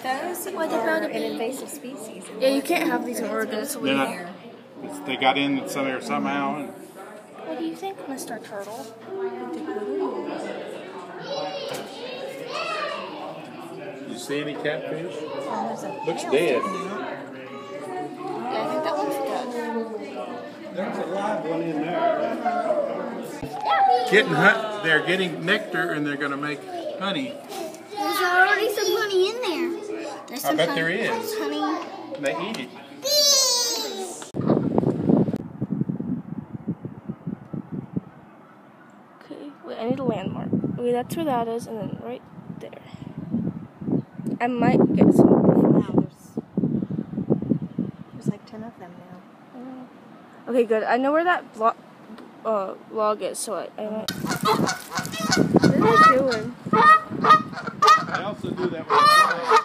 Those Why they found are an invasive species. Yeah, you can't have these in Oregon. It's They're illegal. not, they got in somewhere somehow. And What do you think, Mr. Turtle? you see any catfish? Looks dead. Yeah, I think that one's dead. There's a live one in there. They're getting nectar and they're going to make honey. There's already some honey in there. There's some I bet there is. honey. And they eat it. Okay, wait, I need a landmark. Okay, that's where that is, and then right there. I might get some. Wow, there's like 10 of them now. Okay, good. I know where that log is, so I might. What are they doing? They also do that with